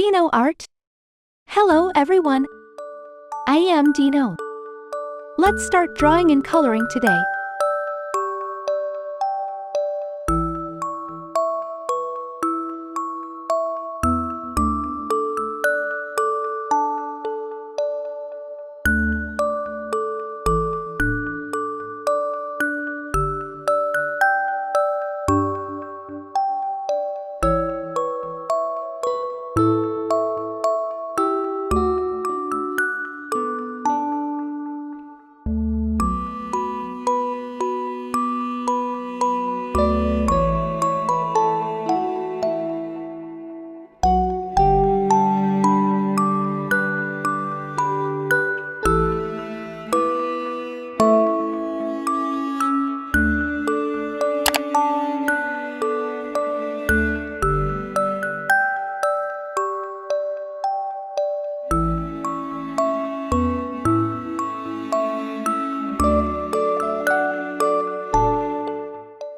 DinoArt. Hello everyone. I am Dino. Let's start drawing and coloring today.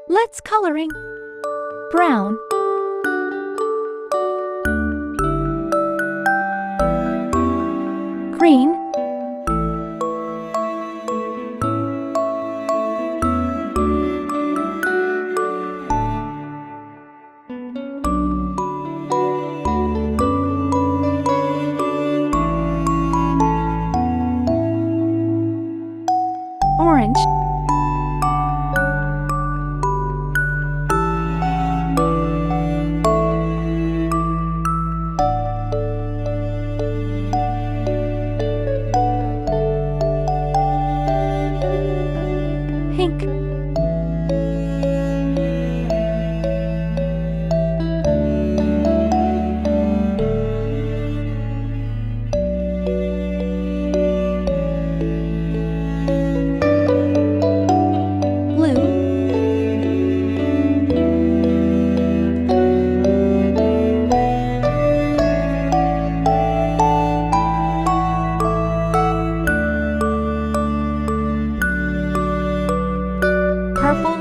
Let's coloring. Brown, green, orange, pink, blue, purple,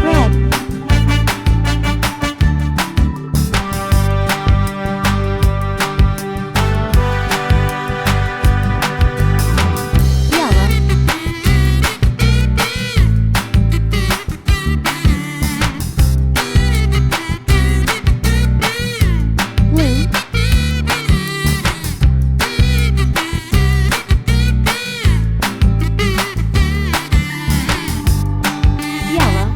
red, yellow, blue, yellow,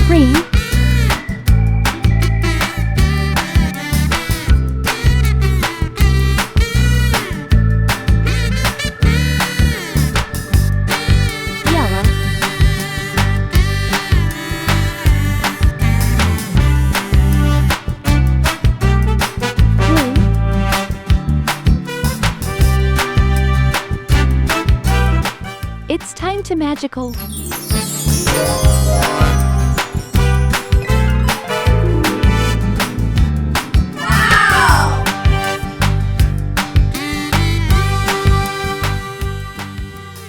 green, yellow, blue, it's time to magical.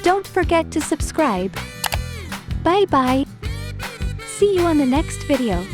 Don't forget to subscribe. Bye bye. See you on the next video.